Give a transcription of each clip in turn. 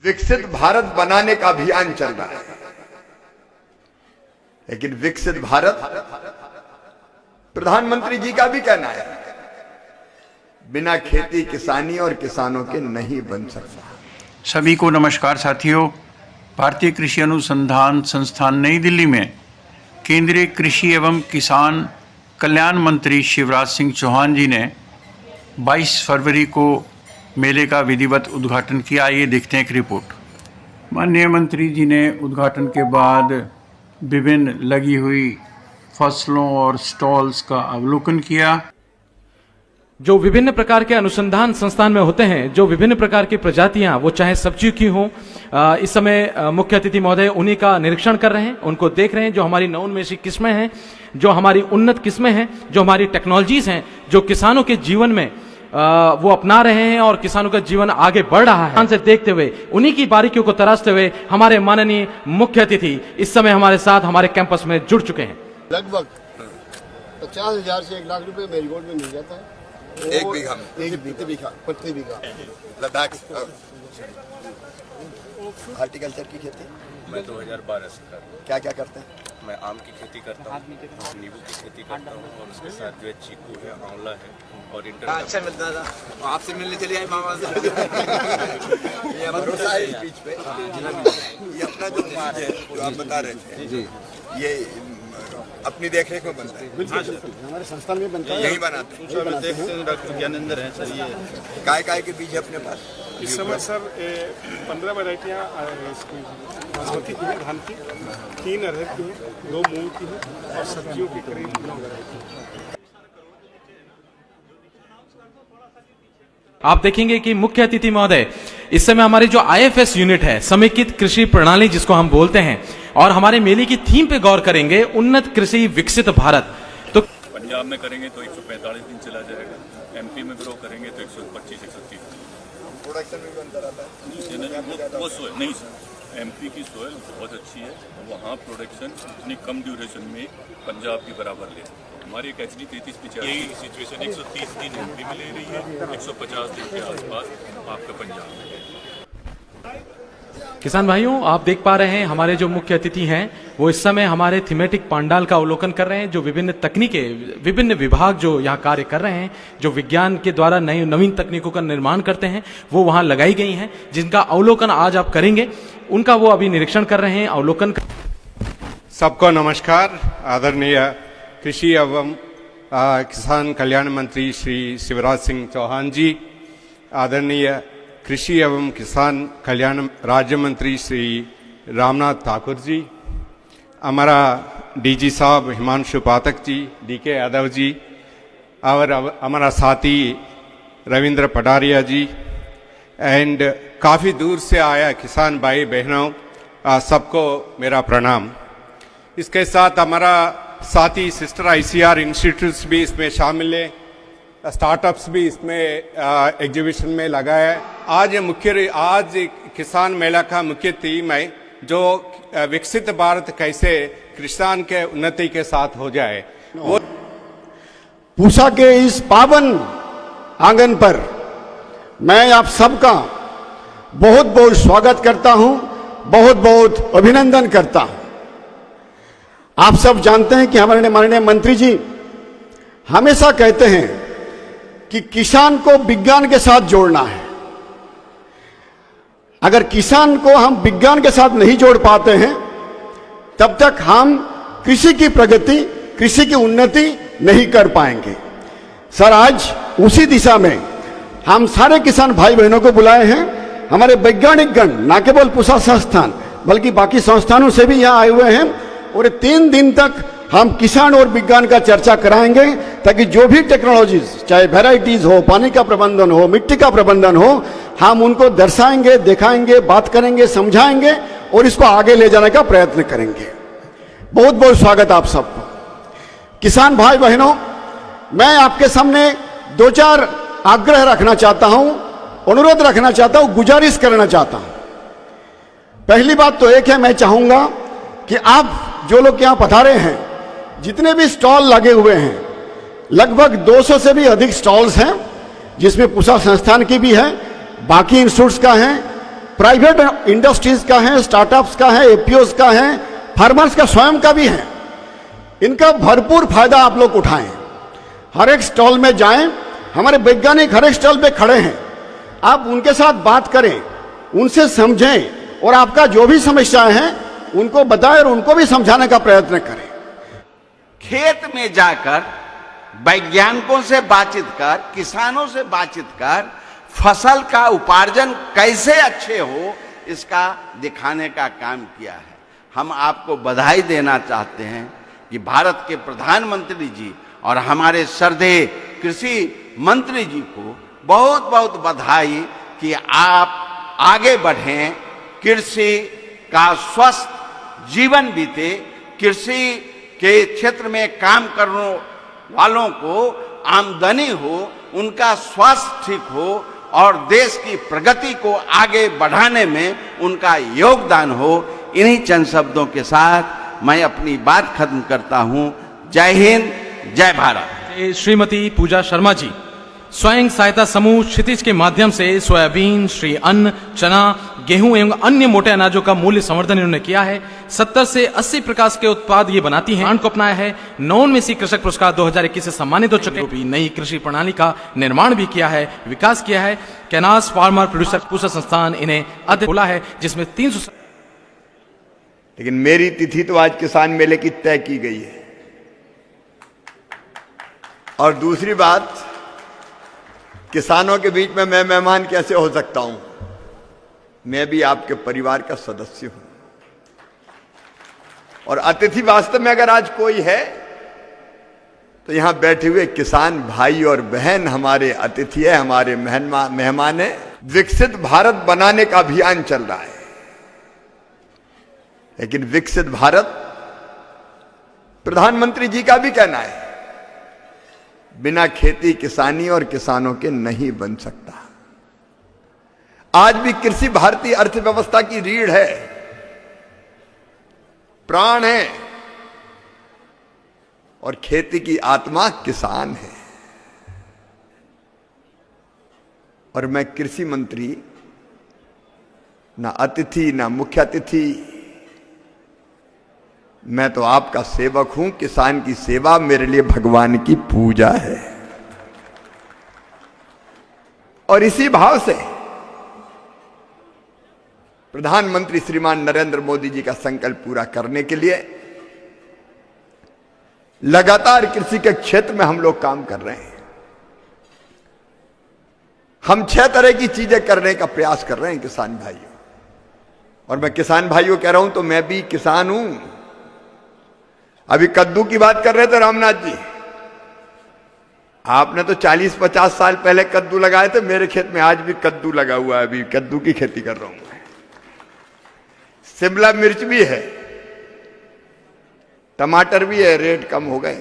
विकसित भारत बनाने का अभियान चल रहा है, लेकिन विकसित भारत प्रधानमंत्री जी का भी कहना है बिना खेती किसानी और किसानों के नहीं बन सकता। सभी को नमस्कार साथियों। भारतीय कृषि अनुसंधान संस्थान नई दिल्ली में केंद्रीय कृषि एवं किसान कल्याण मंत्री शिवराज सिंह चौहान जी ने 22 फरवरी को मेले का विधिवत उद्घाटन किया। आइए देखते हैं एक रिपोर्ट। माननीय मंत्री जी ने उद्घाटन के बाद विभिन्न लगी हुई फसलों और स्टॉल्स का अवलोकन किया। जो विभिन्न प्रकार के अनुसंधान संस्थान में होते हैं, जो विभिन्न प्रकार की प्रजातियां, वो चाहे सब्जियों की हों, इस समय मुख्य अतिथि महोदय उन्हीं का निरीक्षण कर रहे हैं, उनको देख रहे हैं। जो हमारी नवोन्मेषी किस्में हैं, जो हमारी उन्नत किस्में हैं, जो हमारी टेक्नोलॉजीज हैं, जो किसानों के जीवन में वो अपना रहे हैं और किसानों का जीवन आगे बढ़ रहा है, से देखते हुए उन्हीं की बारीकियों को तराशते हुए हमारे माननीय मुख्य अतिथि इस समय हमारे साथ हमारे कैंपस में जुड़ चुके हैं। लगभग 50,000 से 1 लाख रुपए मेरीगोल्ड में मिल जाता है। एक बीघा में प्रति बीघा लद्दाख हॉर्टिकल्चर की खेती मैं 2012 से कर रहा हूँ। क्या क्या करते हैं? मैं आम की खेती करता हूँ, नींबू की खेती करता हूँ और उसके साथ जो है चीकू है, आंवला है और अच्छा मिलता था। आपसे मिलने चले आए मामा से। ये भरोसा है इस बीच पे। ये अपना जो चीज है जो आप बता रहे थे, ये अपनी देखरेख में बनता है। हमारे संस्थान में बनता है, यही बनाते हैं। देखते हैं डॉक्टर ज्ञानेंद्र हैं सर। ये काय के बीज है अपने पास? इस समय सर 15 वैरायटियाँ बासमती की है, धान की 3 अरहर की है, 2 मूंग की है और सब्जियों की करीब 9 वैरायटी। आप देखेंगे कि मुख्य अतिथि महोदय इस समय हमारी जो IFS यूनिट है, समेकित कृषि प्रणाली जिसको हम बोलते हैं, और हमारे मेले की थीम पे गौर करेंगे, उन्नत कृषि विकसित भारत। तो पंजाब में करेंगे तो 145 दिन चला जाएगा, MP में ग्रो करेंगे तो 125-130 दिन। प्रोडक्शन भी बनता रहता है। वो सोयल नहीं सर, MP की सोयल बहुत अच्छी है, वहाँ प्रोडक्शन इतनी कम ड्यूरेशन में पंजाब के बराबर ले। हमारी एक HD 33-50 यही सिचुएशन 130 दिन MP में ले रही है, 150 दिन के आसपास आपका पंजाब में। किसान भाइयों, आप देख पा रहे हैं हमारे जो मुख्य अतिथि हैं वो इस समय हमारे थीमेटिक पंडाल का अवलोकन कर रहे हैं। जो विभिन्न तकनीकें, विभिन्न विभाग जो यहाँ कार्य कर रहे हैं, जो विज्ञान के द्वारा नई नवीन तकनीकों का निर्माण करते हैं, वो वहाँ लगाई गई हैं, जिनका अवलोकन आज आप करेंगे। उनका वो अभी निरीक्षण कर रहे हैं, अवलोकन सबको नमस्कार। आदरणीय कृषि एवं किसान कल्याण मंत्री श्री शिवराज सिंह चौहान जी, आदरणीय कृषि एवं किसान कल्याण राज्य मंत्री श्री रामनाथ ठाकुर जी, हमारा DG साहब हिमांशु पाठक जी, DK यादव जी और हमारा साथी रविंद्र पटारिया जी एंड काफ़ी दूर से आया किसान भाई बहनों, सबको मेरा प्रणाम। इसके साथ हमारा साथी सिस्टर ICR इंस्टीट्यूट्स भी इसमें शामिल है, स्टार्टअप्स भी इसमें एग्जीबिशन में लगा है। आज किसान मेला का मुख्य थीम है जो विकसित भारत कैसे किसान के उन्नति के साथ हो जाए। वो पूसा के इस पावन आंगन पर मैं आप सबका बहुत बहुत स्वागत करता हूं, बहुत बहुत अभिनंदन करता हूं। आप सब जानते हैं कि हमारे माननीय मंत्री जी हमेशा कहते हैं कि किसान को विज्ञान के साथ जोड़ना है। अगर किसान को हम विज्ञान के साथ नहीं जोड़ पाते हैं, तब तक हम कृषि की प्रगति, कृषि की उन्नति नहीं कर पाएंगे। सर, आज उसी दिशा में हम सारे किसान भाई बहनों को बुलाए हैं। हमारे वैज्ञानिक गण ना केवल पूसा संस्थान बल्कि बाकी संस्थानों से भी यहाँ आए हुए हैं, और 3 दिन तक हम किसान और विज्ञान का चर्चा कराएंगे, ताकि जो भी टेक्नोलॉजीज, चाहे वेराइटीज हो, पानी का प्रबंधन हो, मिट्टी का प्रबंधन हो, हम उनको दर्शाएंगे, दिखाएंगे, बात करेंगे, समझाएंगे और इसको आगे ले जाने का प्रयत्न करेंगे। बहुत बहुत स्वागत आप सबको। किसान भाई बहनों, मैं आपके सामने 2-4 आग्रह रखना चाहता हूं, अनुरोध रखना चाहता हूं, गुजारिश करना चाहता हूं। पहली बात तो एक है, मैं चाहूंगा कि आप जो लोग यहाँ पधारे हैं, जितने भी स्टॉल लगे हुए हैं, लगभग 200 से भी अधिक स्टॉल्स हैं, जिसमें पूसा संस्थान की भी है, बाकी इंस्टीट्यूट्स का है, प्राइवेट इंडस्ट्रीज का है, स्टार्टअप्स का है, एपीओज का है, फार्मर्स का स्वयं का भी है। इनका भरपूर फायदा आप लोग उठाएं। हर एक स्टॉल में जाएं, हमारे वैज्ञानिक हर एक स्टॉल पे खड़े हैं, आप उनके साथ बात करें, उनसे समझें और आपका जो भी समस्याएं हैं उनको बताएं और उनको भी समझाने का प्रयत्न करें। खेत में जाकर वैज्ञानिकों से बातचीत कर, किसानों से बातचीत कर, फसल का उपार्जन कैसे अच्छे हो इसका दिखाने का काम किया है। हम आपको बधाई देना चाहते हैं कि भारत के प्रधानमंत्री जी और हमारे श्रद्धेय कृषि मंत्री जी को बहुत बहुत बधाई कि आप आगे बढ़ें, कृषि का स्वस्थ जीवन बीते, कृषि के क्षेत्र में काम करने वालों को आमदनी हो, उनका स्वास्थ्य ठीक हो और देश की प्रगति को आगे बढ़ाने में उनका योगदान हो। इन्हीं चंद शब्दों के साथ मैं अपनी बात खत्म करता हूं। जय हिंद, जय भारत। श्रीमती पूजा शर्मा जी स्वयं सहायता समूह क्षितिज के माध्यम से सोयाबीन, श्री अन्न, चना, गेहूं एवं अन्य मोटे अनाजों का मूल्य संवर्धन इन्होंने किया है। 70 से 80 प्रकार के उत्पाद ये बनाती हैं। को अपनाया है। 9 में सी कृषक पुरस्कार 2021 से सम्मानित हो चुके हैं। नई कृषि प्रणाली का निर्माण भी किया है, विकास किया है। कैनास फार्मर प्रोड्यूसर संस्थान इन्हें अध्यक्ष खोला है, जिसमें 300। लेकिन मेरी तिथि तो आज किसान मेले की तय की गई है। और दूसरी बात, किसानों के बीच में मैं मेहमान कैसे हो सकता हूं? मैं भी आपके परिवार का सदस्य हूं। और अतिथि वास्तव में अगर आज कोई है तो यहां बैठे हुए किसान भाई और बहन हमारे अतिथि है, हमारे मेहमान है। विकसित भारत बनाने का अभियान चल रहा है, लेकिन विकसित भारत प्रधानमंत्री जी का भी कहना है, बिना खेती किसानी और किसानों के नहीं बन सकता। आज भी कृषि भारतीय अर्थव्यवस्था की रीढ़ है, प्राण है, और खेती की आत्मा किसान है। और मैं कृषि मंत्री, ना अतिथि ना मुख्य अतिथि, मैं तो आपका सेवक हूं। किसान की सेवा मेरे लिए भगवान की पूजा है। और इसी भाव से प्रधानमंत्री श्रीमान नरेंद्र मोदी जी का संकल्प पूरा करने के लिए लगातार कृषि के क्षेत्र में हम लोग काम कर रहे हैं। हम 6 तरह की चीजें करने का प्रयास कर रहे हैं किसान भाइयों। और मैं किसान भाइयों कह रहा हूं तो मैं भी किसान हूं। अभी कद्दू की बात कर रहे थे रामनाथ जी, आपने तो 40-50 साल पहले कद्दू लगाए थे। मेरे खेत में आज भी कद्दू लगा हुआ है, अभी कद्दू की खेती कर रहा हूं मैं। शिमला मिर्च भी है, टमाटर भी है, रेट कम हो गए।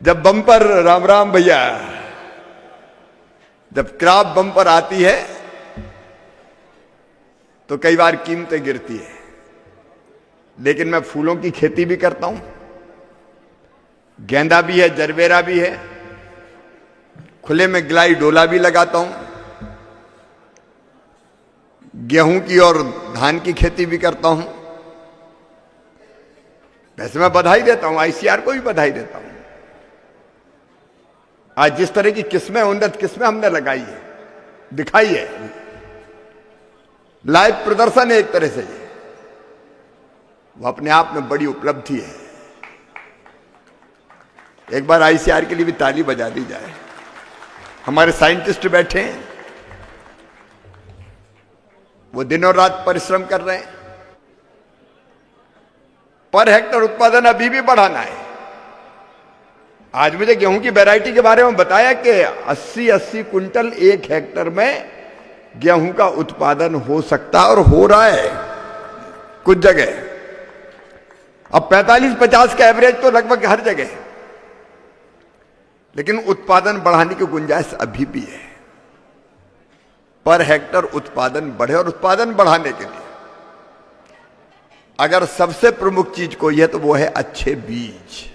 जब बम्पर, राम राम भैया, जब क्रॉप बम्पर आती है तो कई बार कीमतें गिरती है। लेकिन मैं फूलों की खेती भी करता हूं, गेंदा भी है, जरबेरा भी है, खुले में ग्लाइडोला भी लगाता हूं, गेहूं की और धान की खेती भी करता हूं। वैसे मैं बधाई देता हूं, आईसीआर को भी बधाई देता हूं। आज जिस तरह की किस्में, उन्नत किस्में हमने लगाई है, दिखाई है, लाइव प्रदर्शन है एक तरह से, वो अपने आप में बड़ी उपलब्धि है। एक बार आईसीआर के लिए भी ताली बजा दी जाए। हमारे साइंटिस्ट बैठे हैं, वो दिनों रात परिश्रम कर रहे हैं। पर हेक्टर उत्पादन अभी भी बढ़ाना है। आज मुझे गेहूं की वैरायटी के बारे में बताया कि 80-80 कुंटल 1 हेक्टर में गेहूं का उत्पादन हो सकता और हो रहा है कुछ जगह। अब 45-50 का एवरेज तो लगभग हर जगह है, लेकिन उत्पादन बढ़ाने की गुंजाइश अभी भी है। पर हेक्टर उत्पादन बढ़े, और उत्पादन बढ़ाने के लिए अगर सबसे प्रमुख चीज कोई है तो वो है अच्छे बीज।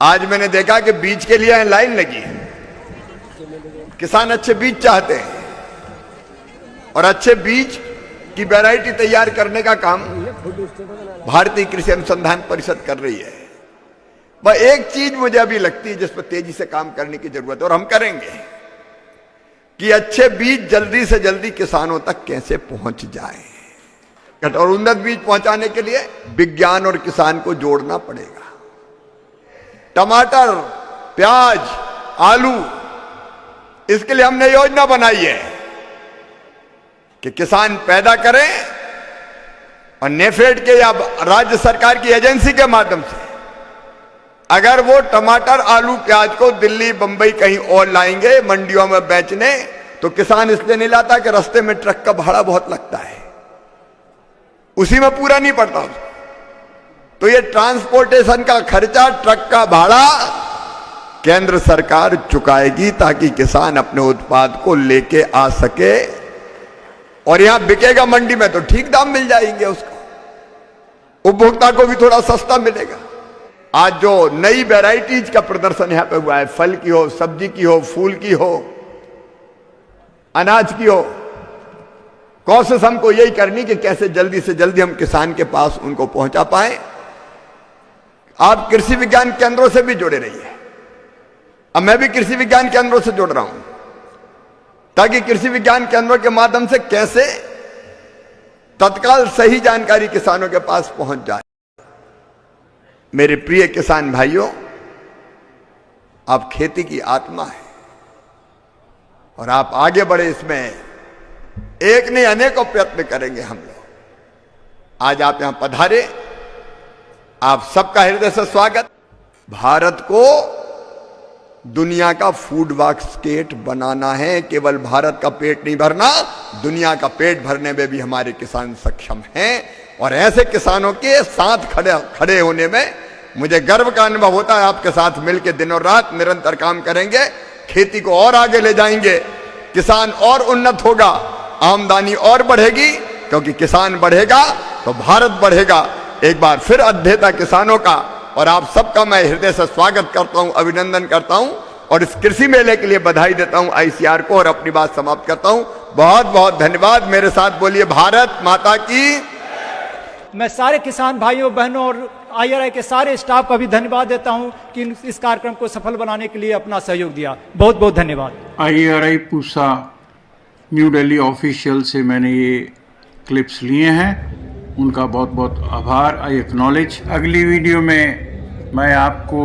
आज मैंने देखा कि बीज के लिए लाइन लगी है। किसान अच्छे बीज चाहते हैं और अच्छे बीज की वैरायटी तैयार करने का काम भारतीय कृषि अनुसंधान परिषद कर रही है। वह एक चीज मुझे अभी लगती है जिस पर तेजी से काम करने की जरूरत है और हम करेंगे कि अच्छे बीज जल्दी से जल्दी किसानों तक कैसे पहुंच जाए और उन्नत बीज पहुंचाने के लिए विज्ञान और किसान को जोड़ना पड़ेगा। टमाटर, प्याज, आलू, इसके लिए हमने योजना बनाई है कि किसान पैदा करें और नेफेड के या राज्य सरकार की एजेंसी के माध्यम से अगर वो टमाटर, आलू, प्याज को दिल्ली, बंबई कहीं और लाएंगे मंडियों में बेचने, तो किसान इसलिए नहीं लाता कि रास्ते में ट्रक का भाड़ा बहुत लगता है, उसी में पूरा नहीं पड़ता उसको। तो ये ट्रांसपोर्टेशन का खर्चा, ट्रक का भाड़ा केंद्र सरकार चुकाएगी ताकि किसान अपने उत्पाद को लेके आ सके और यहां बिकेगा मंडी में तो ठीक दाम मिल जाएंगे उसको, उपभोक्ता को भी थोड़ा सस्ता मिलेगा। आज जो नई वैरायटीज का प्रदर्शन यहां पे हुआ है, फल की हो, सब्जी की हो, फूल की हो, अनाज की हो, कोशिश हमको यही करनी कि कैसे जल्दी से जल्दी हम किसान के पास उनको पहुंचा पाए। आप कृषि विज्ञान केंद्रों से भी जुड़े रहिए। अब मैं भी कृषि विज्ञान केंद्रों से जुड़ रहा हूं ताकि कृषि विज्ञान केंद्रों के माध्यम से कैसे तत्काल सही जानकारी किसानों के पास पहुंच जाए। मेरे प्रिय किसान भाइयों, आप खेती की आत्मा है और आप आगे बढ़े, इसमें एक नहीं अनेकों प्रयत्न करेंगे हम लोग। आज आप यहां पधारे, आप सबका हृदय से स्वागत। भारत को दुनिया का फूड बास्केट बनाना है, केवल भारत का पेट नहीं भरना, दुनिया का पेट भरने में भी हमारे किसान सक्षम हैं और ऐसे किसानों के साथ खड़े होने में मुझे गर्व का अनुभव होता है। आपके साथ मिलकर दिन और रात निरंतर काम करेंगे, खेती को और आगे ले जाएंगे, किसान और उन्नत होगा, आमदनी और बढ़ेगी, क्योंकि किसान बढ़ेगा तो भारत बढ़ेगा। एक बार फिर अध्येता किसानों का और आप सबका मैं हृदय से स्वागत करता हूं, अभिनंदन करता हूं और इस कृषि मेले के लिए बधाई देता हूं आईसीआर को और अपनी बात समाप्त करता हूं। बहुत बहुत धन्यवाद। मेरे साथ बोलिए भारत माता की। मैं सारे किसान भाइयों बहनों और आईआरआई के सारे स्टाफ का भी धन्यवाद देता हूं कि इस कार्यक्रम को सफल बनाने के लिए अपना सहयोग दिया। बहुत बहुत धन्यवाद। IRI Pusa new Delhi official से मैंने ये क्लिप्स लिए हैं, उनका बहुत बहुत आभार, आई एक्नॉलेज। अगली वीडियो में मैं आपको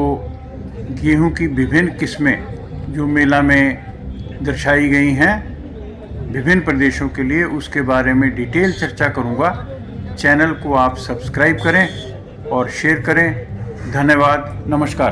गेहूं की विभिन्न किस्में जो मेला में दर्शाई गई हैं विभिन्न प्रदेशों के लिए, उसके बारे में डिटेल चर्चा करूंगा। चैनल को आप सब्सक्राइब करें और शेयर करें। धन्यवाद, नमस्कार।